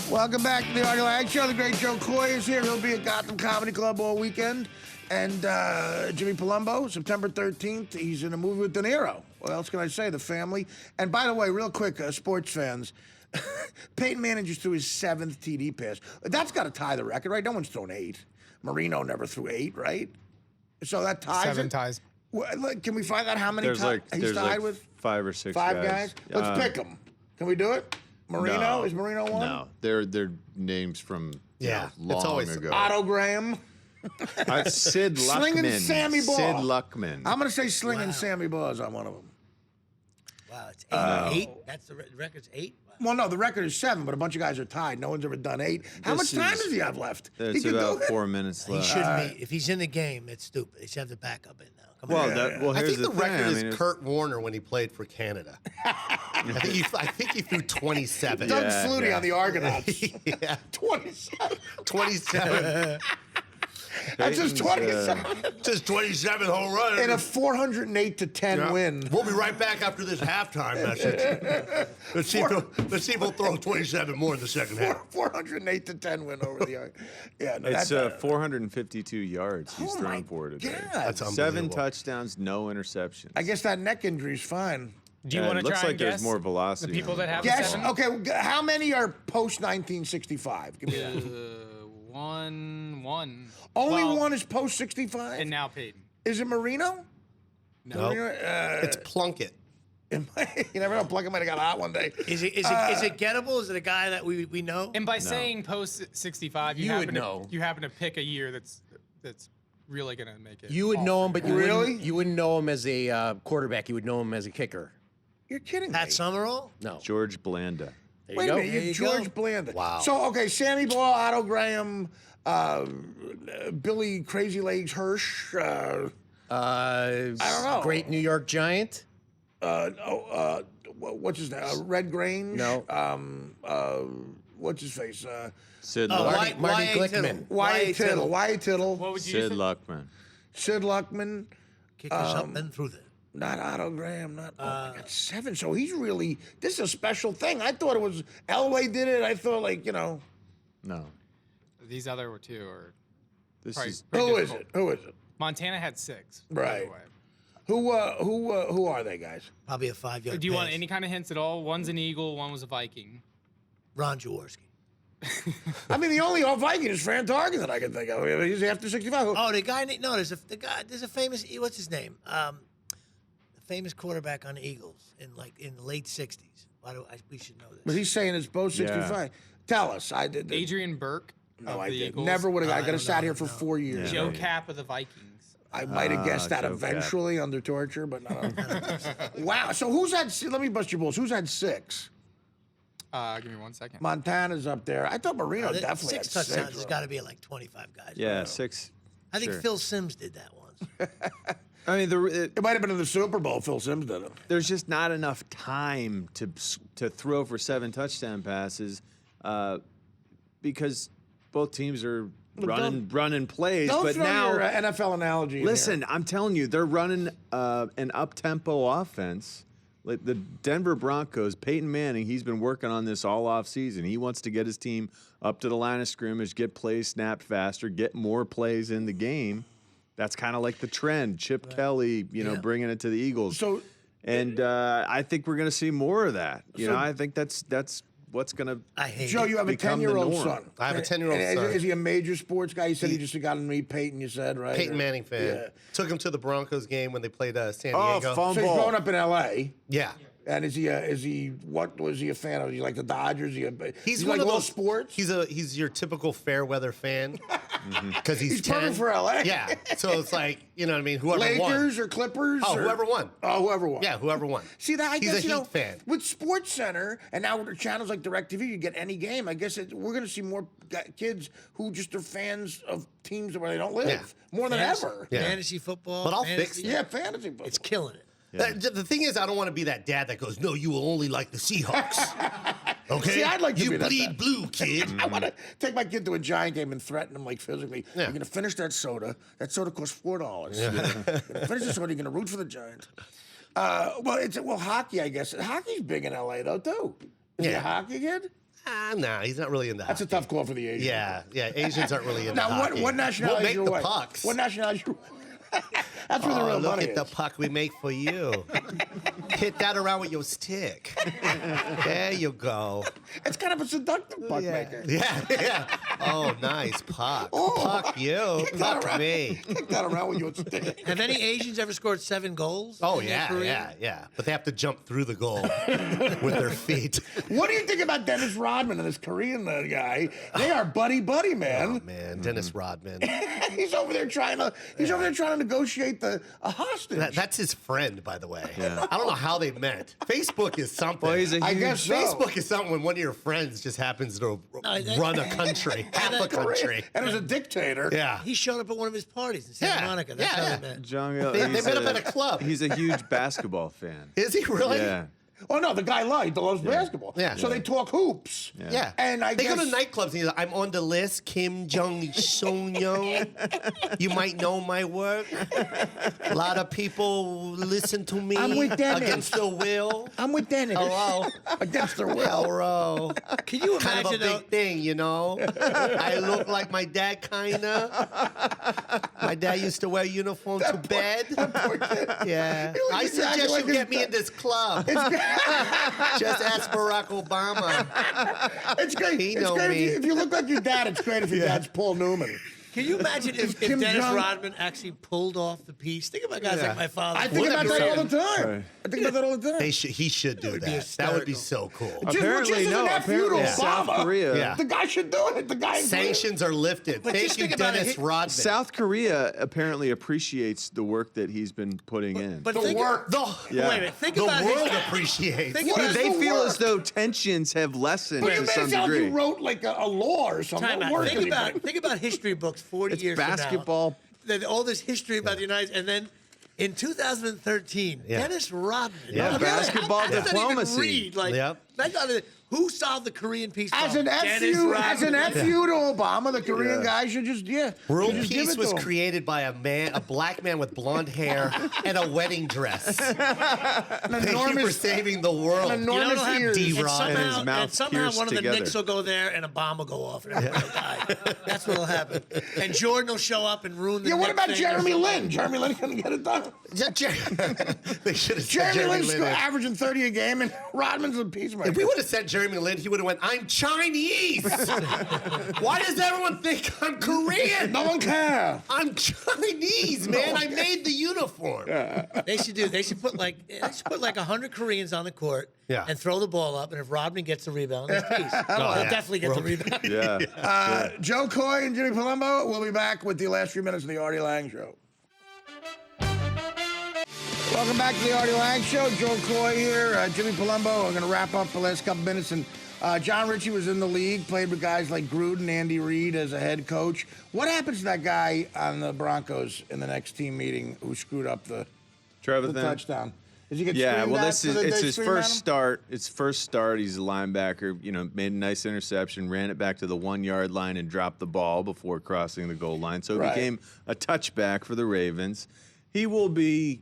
Welcome back to the Artie Lange Show. The great Joe Coy is here. He'll be at Gotham Comedy Club all weekend. And Jimmy Palumbo, September 13th, he's in a movie with De Niro. What else can I say? The Family. And by the way, real quick, sports fans, Peyton Manning just threw his 7th TD pass. That's got to tie the record, right? No one's thrown 8. Marino never threw 8, right? So that ties 7 it? ties. Well, look, can we find out how many he's tied like with? 5 or 6 5 guys? Let's pick them. Can we do it? Marino? No. Is Marino one? No, they're names from long ago. Otto Graham. Sid Luckman. Slinging Sammy Baugh. Sid Luckman. I'm going to say Slinging Sammy Baugh is on one of them. Wow, it's 8. That's the record's 8. Wow. Well, no, the record is 7, but a bunch of guys are tied. No one's ever done 8. How much time does he have left? It's about 4 minutes left. He shouldn't be. If he's in the game, it's stupid. He should have the backup in now. Come on. Here's I think the thing. record is Kurt Warner when he played for Canada. I think he threw 27. Doug Flutie on the Argonauts. Yeah. 27. 27. That's just 27. Just 27 home run. In a 408-10 win. We'll be right back after this halftime message. Let's see if he'll throw 27 more in the second half. 408-10 win over the Argonauts. Yeah, no, It's 452 yards he's thrown for today. God. That's 7 unbelievable. touchdowns, no interceptions. I guess that neck injury's fine. Do you want to it looks try like and there's guess more velocity. the people that have Guess, 7? okay, how many are post-1965? Give me that. One. Only Well, one is post-65? And now Peyton. Is it Marino? No. Marino, It's Plunkett. you never know. Plunkett might have got hot one day. Is it gettable? Is it a guy that we know? And by saying post 65, You would know. You happen to pick a year that's really gonna make it. You would know him, but you Really? you wouldn't know him as a quarterback. You would know him as a kicker. You're kidding Pat me. Summerall? No. George Blanda. There you Wait a go. minute, There you George go. Blanda. Wow. So, okay, Sammy Baugh, Otto Graham, Billy Crazy Legs Hirsch, I don't know. Great New York Giant. what's his name? Red Grange? No. What's his face? Sid Marty Luckman. Wyatt Glickman. Wyatt Tittle. Wyatt Tittle. What would you Sid say? Luckman. Sid Luckman. Kick or something through the. Not Otto Graham, not oh my God, 7. So he's really, this is a special thing. I thought it was, Elway did it. I thought No. These other 2 are. This Probably is pretty who is difficult. it? Who is it? Montana had 6. by the Right. way. Who are they, guys? Probably a 5-yard Do you want pass. any kind of hints at all? One's an Eagle, one was a Viking. Ron Jaworski. I mean, the only Viking is Fran Tarkin that I can think of. I mean, he's after 65. Oh, the guy. No, there's a famous. What's his name? The famous quarterback on the Eagles in the late '60s. We should know this. But he's saying it's both 65. Tell us. I did. Adrian Burke. No, of I the did. Eagles. Never would have. I could don't have sat know, here for no. 4 years. Joe Cap of the Vikings. I might have guessed that Joe eventually under torture, but no. Wow. So who's had? Let me bust your balls. Who's had 6? Give me 1 second. Montana's up there. I thought Marino definitely 6 had touchdowns 6. has got to be like 25 guys. Yeah, 6. I think sure. Phil Simms did that once. I mean, It might have been in the Super Bowl. Phil Simms did it. there's just not enough time to throw for 7 touchdown passes because both teams are running plays. Don't but throw now, your NFL analogy. listen, I'm telling you, they're running an up-tempo offense. Like the Denver Broncos, Peyton Manning, he's been working on this all off season. He wants to get his team up to the line of scrimmage, get plays snapped faster, get more plays in the game. That's kind of like the trend. Chip Kelly, bringing it to the Eagles. So, and I think we're going to see more of that. I think that's what's going to. I hate Joe, it. you have a become the 10-year-old norm. son. I have a 10-year-old And son. Is he a major sports guy? You said he just got to meet Peyton, you said, right? Peyton Manning fan. Yeah. Took him to the Broncos game when they played San Oh, Diego. fumble. So he's growing up in L.A. Yeah. And is he what was he a fan of? Is he like the Dodgers? He's like one of all those sports? He's your typical fair weather fan because he's 10. perfect for LA. Yeah, so it's like what I mean. Whoever won. Lakers or Clippers? Oh, or- whoever won. Oh, whoever won. Yeah, whoever won. See that? I he's guess a Heat fan. With Sports Center and now with channels like DirecTV, you get any game. I guess we're going to see more kids who just are fans of teams where they don't live Yeah. more than ever. Yeah. Fantasy football. But I'll fantasy- fix it. Yeah, fantasy football. It's killing it. The thing is, I don't want to be that dad that goes, "No, you will only like the Seahawks." Okay, See, I'd like to you be that bleed dad. blue, kid. I want to take my kid to a Giant game and threaten him like physically. Yeah. You're going to finish that soda. That soda costs $4. You're gonna finish the soda. You're going to root for the Giants. Well, hockey, I guess. Hockey's big in LA though too. Is he a Yeah. hockey kid? Nah, he's not really into That's a hockey. tough call for the Asians. Yeah, Asians aren't really into Now, hockey. what nationality We'll is your make wife? the pucks. What nationality is your That's where the real Look money at the is. puck we make for you. Hit that around with your stick. There you go. It's kind of a seductive puck maker. Yeah. Oh, nice puck. Oh. Puck you. Puck me. Kick that around with your stick. Have any Asians ever scored 7 goals? Oh, in their career? yeah. But they have to jump through the goal with their feet. What do you think about Dennis Rodman and this Korean guy? They are buddy, Oh, man. man. Dennis Rodman. He's over there trying to negotiate a hostage. That's his friend, by the way. I don't know how they met. Facebook is something. Well, he's a I huge guess so. Facebook is something when one of your friends just happens to run a country, half a country. And as a dictator. Yeah. He showed up at one of his parties in Santa Yeah. Monica. That's Yeah. how they met. John, They met up at a club. He's a huge basketball fan. Is he really? Yeah. Oh no, the guy lied. He loves basketball. Yeah. So they talk hoops. Yeah. And I they guess go to nightclubs and he's like, I'm on the list, Kim Jong-sung. You might know my work. A lot of people listen to me I'm with Dennis. against their will. I'm with Dennis. Hello. Against their will. Hello. Can you Kind of a imagine? big thing, you know? I look like my dad, kinda. My dad used to wear uniform to bed. Yeah. You look I exactly suggest like you his get me dad. in this club. Just ask Barack Obama. It's great. He It's know great me. if you look like your dad. It's great if your dad's Paul Newman. Can you imagine if Kim Dennis Jong- Rodman actually pulled off the piece? Think about guys like my father. I think Wouldn't about that that be all the time. Right. I think about that all the time. He should do would be that. That would be so cool. Apparently, just no. a nephew to Apparently, Obama. South Korea. Yeah. The guy should do it. The guy. Sanctions are lifted. But Thank just you, think about Dennis it. Rodman. South Korea apparently appreciates the work that he's been putting in. But The think, work. The, Yeah. wait a minute. Think the about world his, appreciates. think What about is They the feel work? as though tensions have lessened But you to made some it sound like degree. you wrote like a law or something. time What out. work Think did he about bring? think about history books 40 It's years basketball. from now. All this history about the United States, and then in 2013, Yeah. Dennis Rodman. Yeah. Basketball How does that even diplomacy. read? Like, Yep. that gotta- who solved the Korean peace? As problem? an Dennis FU, Rodman. as an FU to Obama, the Korean guy should just World should just give peace it was to him. created by a black man with blonde hair and a wedding dress. Thank you for enormous- saving the world. an You know enormous what'll happen? ears. And D-Rod. And his somehow, mouth and somehow pierced one of the together. Knicks will go there and a bomb will go off and everybody will die. That's what'll happen. And Jordan will show up and ruin the Yeah, what Knicks about thing or Jeremy something. Lin? Jeremy Lin couldn't get it done. They should have Jeremy sent Jeremy Lin's Lin in. averaging 30 a game, and Rodman's a peacemaker. If we would have sent Jeremy Lin, he would have went, I'm Chinese. Why does everyone think I'm Korean? No one cares. I'm Chinese, man. I made the uniform. They should put like 100 Koreans on the court Yeah. and throw the ball up, and if Rodman gets the rebound, it's peace. He'll yeah. definitely get the rebound. Yeah. Joe Coy and Jimmy Palumbo. We'll be back with the last few minutes of the Artie Lange Show. Welcome back to the Artie Lange Show. Joe Coy here, Jimmy Palumbo. I'm going to wrap up the last couple minutes. And John Ritchie was in the league, played with guys like Gruden, Andy Reid as a head coach. What happens to that guy on the Broncos in the next team meeting who screwed up the Trevor touchdown? Does he get Yeah, screamed well, at this for is the- it's they his scream at first him? start. It's first start. He's a linebacker. You know, made a nice interception, ran it back to the 1 yard line, and dropped the ball before crossing the goal line. So it Right. became a touchback for the Ravens. He will be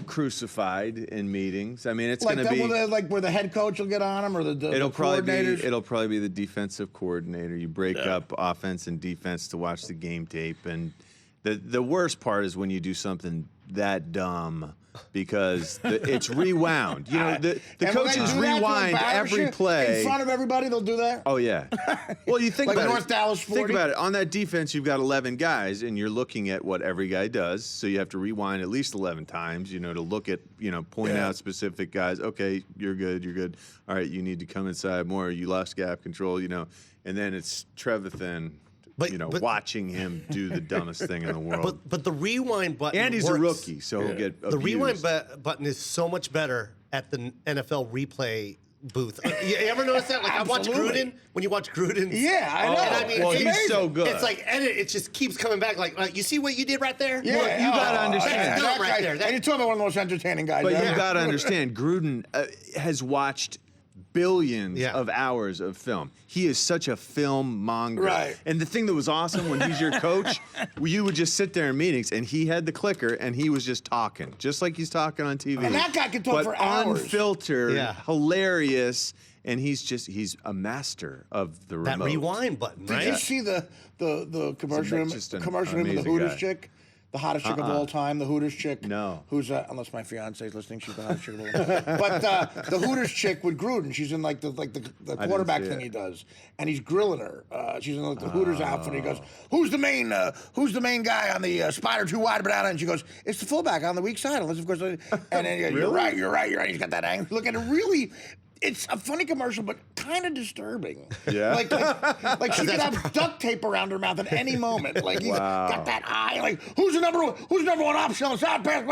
crucified in meetings. I mean, it's Like, going to be. like where the head coach will get on him or the It'll probably coordinators? be. It'll probably be the defensive coordinator. You break up offense and defense to watch the game tape, and the worst part is when you do something that dumb. Because it's rewound. You know, the And when they coaches do that to rewind embarrass every you play. in front of everybody. They'll do that. Oh yeah. Well, you think Like about North it. Dallas 40? Think about it. On that defense, you've got 11 guys, and you're looking at what every guy does. So you have to rewind at least 11 times. You know, to look at point out specific guys. Okay, you're good. You're good. All right, you need to come inside more. You lost gap control. You know, and then it's Trevathan. But- watching him do the dumbest thing in the world. But the rewind button and he's a works. rookie, so he'll get The rewind abused. button is so much better at the NFL replay booth. You ever notice that? Like I watch Absolutely. Gruden. When you watch Gruden, Yeah, I know. And I mean, well, it's he's amazing. so good. It's like edit. It just keeps coming back. Like you see what you did right there? Yeah, Well, you gotta understand. That's that dumb right guy- there. and you're talking about one of the most entertaining guys But ever. you got to understand, Gruden has watched billions Yeah. of hours of film. He is such a film monger. Right. And the thing that was awesome when he's your coach, you would just sit there in meetings and he had the clicker and he was just talking, just like he's talking on TV. And that guy can talk but for hours. unfiltered, Yeah. hilarious, and he's a master of the That remote. rewind button, Did right? you see the commercial That's just an commercial with the amazing Hooters guy. chick? The hottest chick of all time, the Hooters chick. No. Who's unless my fiance's listening, she's the hottest chick of all time. But the Hooters chick with Gruden, she's in like the quarterback see thing it. he does, and he's grilling her. She's in like the Hooters outfit. And he goes, "Who's the main guy on the Spider 2 wide banana?" And she goes, "It's the fullback on the weak side." Unless of course, and then he goes, "You're right, you're right, you're right." He's got that angry look, and it really. It's a funny commercial, but kind of disturbing. Yeah? Like she could have duct tape around her mouth at any moment. Like he's got that eye. Like who's the number one option on the side pass?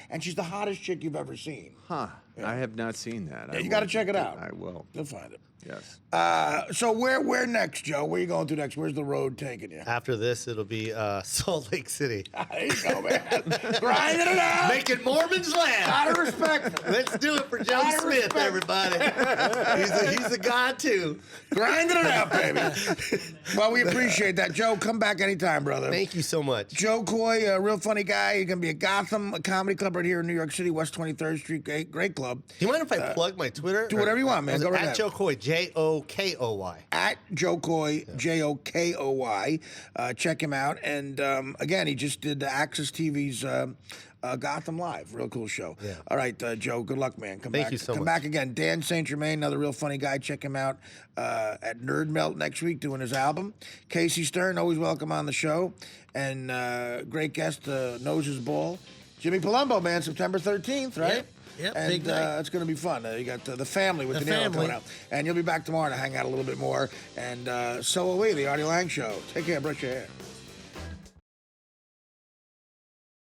And she's the hottest chick you've ever seen. Huh. I have not seen that. Yeah, I you got to will. check it out. I will. You'll find it. Yes. So where next, Joe? Where are you going to next? Where's the road taking you? After this, it'll be Salt Lake City. There you go, man. Grinding it out. Making Mormons laugh. Out of respect. Let's do it for Joe Out of Smith, respect. everybody. He's a god too. Grinding it out, baby. Well, we appreciate that. Joe, come back anytime, brother. Thank you so much. Joe Coy, a real funny guy. He's going to be at Gotham, a comedy club right here in New York City, West 23rd Street. Great club. Do you mind if I plug my Twitter? do whatever you want, man. Is it Go right at ahead. Joe Coy, Jokoy. At Joe Coy, Jokoy. Check him out. And again, he just did Access TV's Gotham Live. Real cool show. Yeah. All right, Joe, good luck, man. Come Thank back. you so Come much. back again. Dan St. Germain, another real funny guy. Check him out at Nerd Melt next week doing his album. Casey Stern, always welcome on the show. And great guest, knows his ball. Jimmy Palumbo, man, September 13th, right? Yep, And big night. it's going to be fun. You got the family with The De Niro family. coming out. And you'll be back tomorrow to hang out a little bit more. And so will we, the Artie Lange Show. Take care, brush your hair.